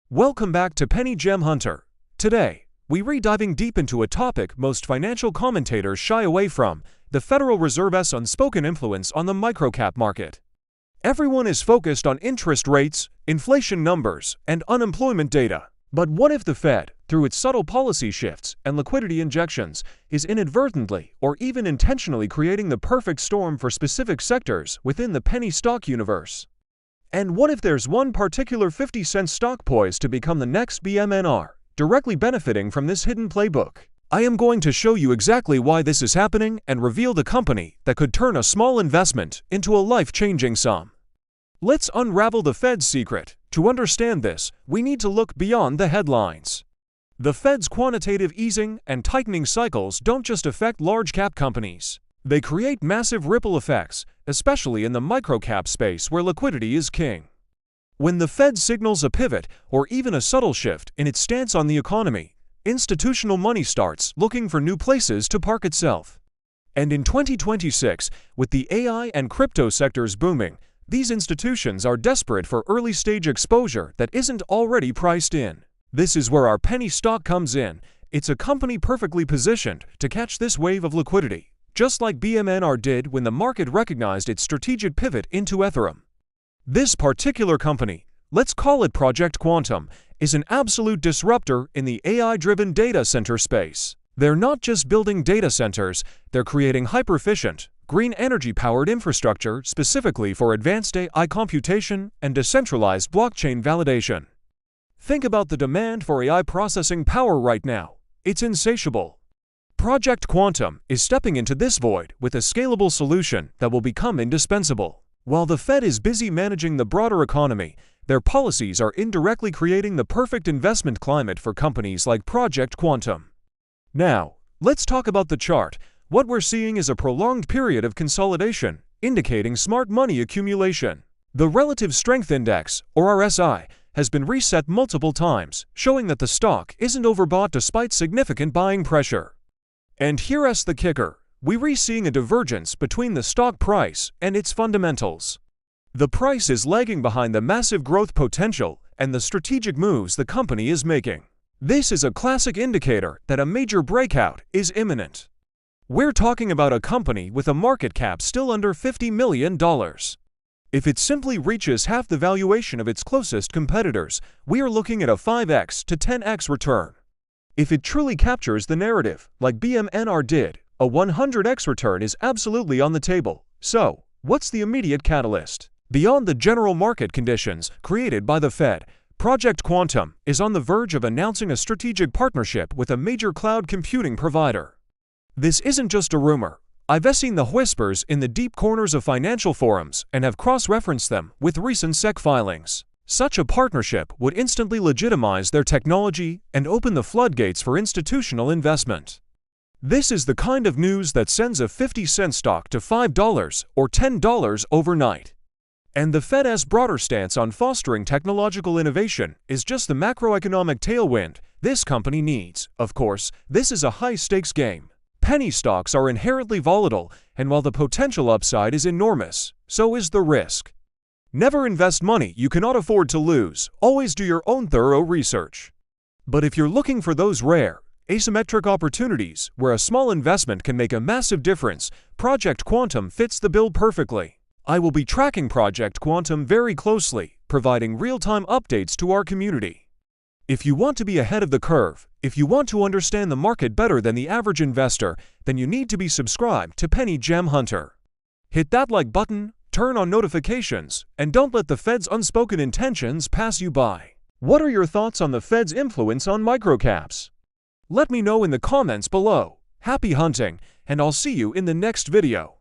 Welcome back to Penny Gem Hunter. Today, we're diving deep into a topic most financial commentators shy away from: the Federal Reserve's unspoken influence on the microcap market. Everyone is focused on interest rates, inflation numbers, and unemployment data. But what if the Fed, through its subtle policy shifts and liquidity injections, is inadvertently or even intentionally creating the perfect storm for specific sectors within the penny stock universe? And what if there's one particular 50-cent stock poised to become the next BMNR, directly benefiting from this hidden playbook? I am going to show you exactly why this is happening and reveal the company that could turn a small investment into a life-changing sum. Let's unravel the Fed's secret. To understand this, we need to look beyond the headlines. The Fed's quantitative easing and tightening cycles don't just affect large-cap companies. They create massive ripple effects, especially in the microcap space where liquidity is king. When the Fed signals a pivot or even a subtle shift in its stance on the economy, institutional money starts looking for new places to park itself. And in 2026, with the AI and crypto sectors booming, these institutions are desperate for early-stage exposure that isn't already priced in. This is where our penny stock comes in. It's a company perfectly positioned to catch this wave of liquidity, just like BMNR did when the market recognized its strategic pivot into Ethereum. This particular company, let's call it Project Quantum, is an absolute disruptor in the AI-driven data center space. They're not just building data centers, they're creating hyper-efficient, green energy-powered infrastructure specifically for advanced AI computation and decentralized blockchain validation. Think about the demand for AI processing power right now. It's insatiable. Project Quantum is stepping into this void with a scalable solution that will become indispensable. While the Fed is busy managing the broader economy, their policies are indirectly creating the perfect investment climate for companies like Project Quantum. Now, let's talk about the chart. What we're seeing is a prolonged period of consolidation, indicating smart money accumulation. The Relative Strength Index, or RSI, has been reset multiple times, showing that the stock isn't overbought despite significant buying pressure. And here's the kicker: we're seeing a divergence between the stock price and its fundamentals. The price is lagging behind the massive growth potential and the strategic moves the company is making. This is a classic indicator that a major breakout is imminent. We're talking about a company with a market cap still under $50 million. If it simply reaches half the valuation of its closest competitors, we are looking at a 5x to 10x return. If it truly captures the narrative, like BMNR did, a 100x return is absolutely on the table. So, what's the immediate catalyst? Beyond the general market conditions created by the Fed, Project Quantum is on the verge of announcing a strategic partnership with a major cloud computing provider. This isn't just a rumor. I've seen the whispers in the deep corners of financial forums and have cross-referenced them with recent SEC filings. Such a partnership would instantly legitimize their technology and open the floodgates for institutional investment. This is the kind of news that sends a 50-cent stock to $5 or $10 overnight. And the Fed's broader stance on fostering technological innovation is just the macroeconomic tailwind this company needs. Of course, this is a high-stakes game. Penny stocks are inherently volatile, and while the potential upside is enormous, so is the risk. Never invest money you cannot afford to lose. Always do your own thorough research. But if you're looking for those rare, asymmetric opportunities where a small investment can make a massive difference, Project Quantum fits the bill perfectly. I will be tracking Project Quantum very closely, providing real-time updates to our community. If you want to be ahead of the curve, if you want to understand the market better than the average investor, then you need to be subscribed to Penny Gem Hunter. Hit that like button, turn on notifications, and don't let the Fed's unspoken intentions pass you by. What are your thoughts on the Fed's influence on microcaps? Let me know in the comments below. Happy hunting, and I'll see you in the next video.